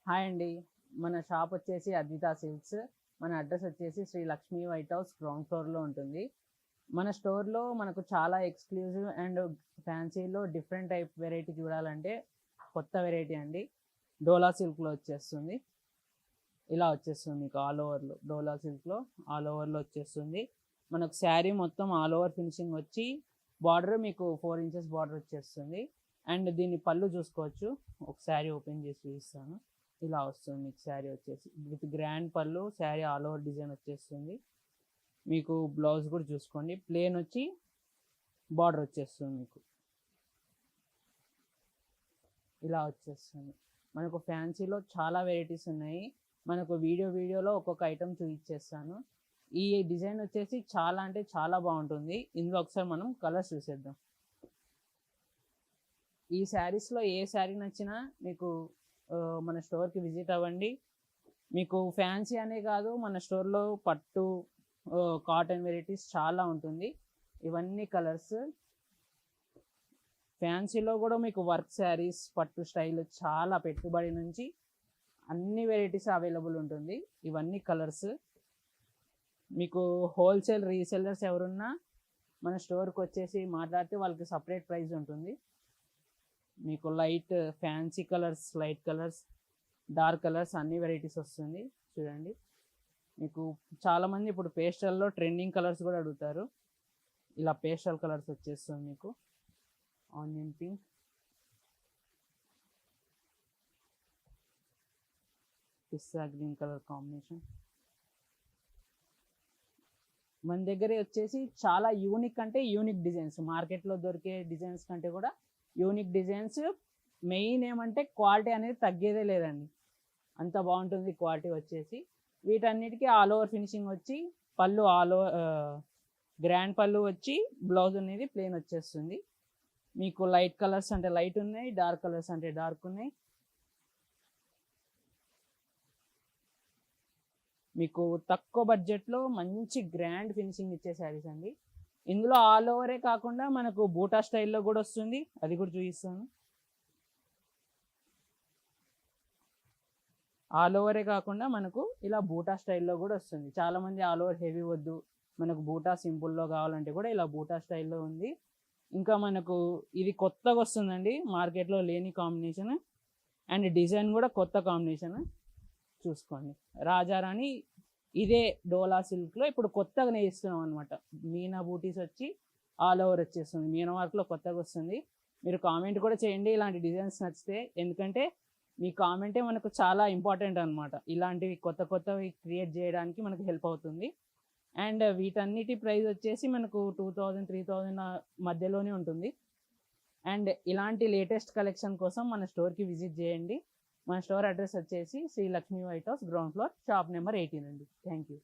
Hi అండి. మన shop వచ్చేసి అద్విత సిల్క్స్. మన అడ్రస్ వచ్చేసి Sri Lakshmi white house ground ఫ్లోర్లో ఉంటుంది. మన స్టోర్లో మనకు చాలా ఎక్స్క్లూజివ్ అండ్ ఫ్యాన్సీలో డిఫరెంట్ టైప్ వెరైటీ చూడాలంటే కొత్త వెరైటీ అండి. డోలా సిల్క్లో వచ్చేస్తుంది. ఇలా వచ్చేస్తుంది మీకు ఆల్ ఓవర్లో. డోలా సిల్క్లో ఆల్ ఓవర్లో వచ్చేస్తుంది. మనకు శారీ మొత్తం ఆల్ ఓవర్ ఫినిషింగ్ వచ్చి బార్డర్ మీకు 4 ఇంచెస్ బార్డర్ వచ్చేస్తుంది. అండ్ దీన్ని పళ్ళు చూసుకోవచ్చు. ఒక శారీ ఓపెన్ చేసి చూపిస్తాను. ఇలా వస్తుంది మీకు శారీ వచ్చేసి విత్ గ్రాండ్ పళ్ళు. శారీ ఆల్ ఓవర్ డిజైన్ వచ్చేస్తుంది. మీకు బ్లౌజ్ కూడా చూసుకోండి, ప్లేన్ వచ్చి బార్డర్ వచ్చేస్తుంది. మీకు ఇలా వచ్చేస్తుంది. మనకు ఫ్యాన్సీలో చాలా వెరైటీస్ ఉన్నాయి. మనకు వీడియోలో ఒక్కొక్క ఐటెం చూపించేస్తాను. ఈ డిజైన్ వచ్చేసి చాలా అంటే చాలా బాగుంటుంది. ఇందులో ఒకసారి మనం కలర్స్ చూసేద్దాం. ఈ శారీస్లో ఏ శారీ నచ్చినా మీకు మన స్టోర్కి విజిట్ అవ్వండి. మీకు ఫ్యాన్సీ అనే కాదు, మన స్టోర్లో పట్టు కాటన్ వెరైటీస్ చాలా ఉంటుంది. ఇవన్నీ కలర్స్. ఫ్యాన్సీలో కూడా మీకు వర్క్ శారీస్, పట్టు స్టైల్ చాలా పెట్టుబడి నుంచి అన్ని వెరైటీస్ అవైలబుల్ ఉంటుంది. ఇవన్నీ కలర్స్. మీకు హోల్సేల్ రీసెల్లర్స్ ఎవరున్నా మన స్టోర్కి వచ్చేసి మాట్లాడితే వాళ్ళకి సపరేట్ ప్రైస్ ఉంటుంది. మీకు light fancy colours, light colours, dark colours అన్ని వెరైటీస్ వస్తుంది. చూడండి, మీకు చాలామంది ఇప్పుడు పేస్టల్లో ట్రెండింగ్ కలర్స్ కూడా అడుగుతారు. ఇలా పేస్టల్ కలర్స్ వచ్చేస్తుంది. మీకు ఆనియన్ పింక్, పిస్తా గ్రీన్ కలర్ కాంబినేషన్. మన దగ్గర వచ్చేసి చాలా యూనిక్ అంటే యూనిక్ డిజైన్స్, మార్కెట్లో దొరికే డిజైన్స్ కంటే కూడా యూనిక్ డిజైన్స్. మెయిన్ ఏమంటే క్వాలిటీ అనేది తగ్గేదే లేదండి, అంత బాగుంటుంది క్వాలిటీ వచ్చేసి. వీటన్నిటికీ ఆల్ ఓవర్ ఫినిషింగ్ వచ్చి పళ్ళు ఆల్ ఓవర్ గ్రాండ్ పళ్ళు వచ్చి బ్లౌజ్ అనేది ప్లెయిన్ వచ్చేస్తుంది. మీకు లైట్ కలర్స్ అంటే లైట్ ఉన్నాయి, డార్క్ కలర్స్ అంటే డార్క్ ఉన్నాయి. మీకు తక్కువ బడ్జెట్లో మంచి గ్రాండ్ ఫినిషింగ్ ఇచ్చే శారీస్ అండి. ఇందులో ఆల్ ఓవరే కాకుండా మనకు బూటా స్టైల్లో కూడా వస్తుంది, అది కూడా చూపిస్తాను. ఆల్ ఓవరే కాకుండా మనకు ఇలా బూటా స్టైల్లో కూడా వస్తుంది. చాలామంది ఆల్ ఓవర్ హెవీ వద్దు, మనకు బూటా సింపుల్లో కావాలంటే కూడా ఇలా బూటా స్టైల్లో ఉంది. ఇంకా మనకు ఇది కొత్తగా వస్తుందండి, మార్కెట్లో లేని కాంబినేషన్. అండ్ డిజైన్ కూడా కొత్త కాంబినేషన్. చూసుకోండి, రాజారాణి ఇదే డోలా సిల్క్లో ఇప్పుడు కొత్తగా నేస్తున్నాం అనమాట. మీనా బూటీస్ వచ్చి ఆల్ ఓవర్ వచ్చేస్తుంది. మీనా వర్క్లో కొత్తగా వస్తుంది. మీరు కామెంట్ కూడా చేయండి ఇలాంటి డిజైన్స్ నచ్చితే, ఎందుకంటే మీ కామెంటే మనకు చాలా ఇంపార్టెంట్ అనమాట. ఇలాంటివి కొత్తవి క్రియేట్ చేయడానికి మనకు హెల్ప్ అవుతుంది. అండ్ వీటన్నిటి ప్రైస్ వచ్చేసి మనకు 2000-3000 మధ్యలోనే ఉంటుంది. అండ్ ఇలాంటి లేటెస్ట్ కలెక్షన్ కోసం మన స్టోర్కి విజిట్ చేయండి. మన స్టోర్ అడ్రస్ వచ్చేసి Sri Lakshmi white house ground floor, shop number 18 అండి. Thank you.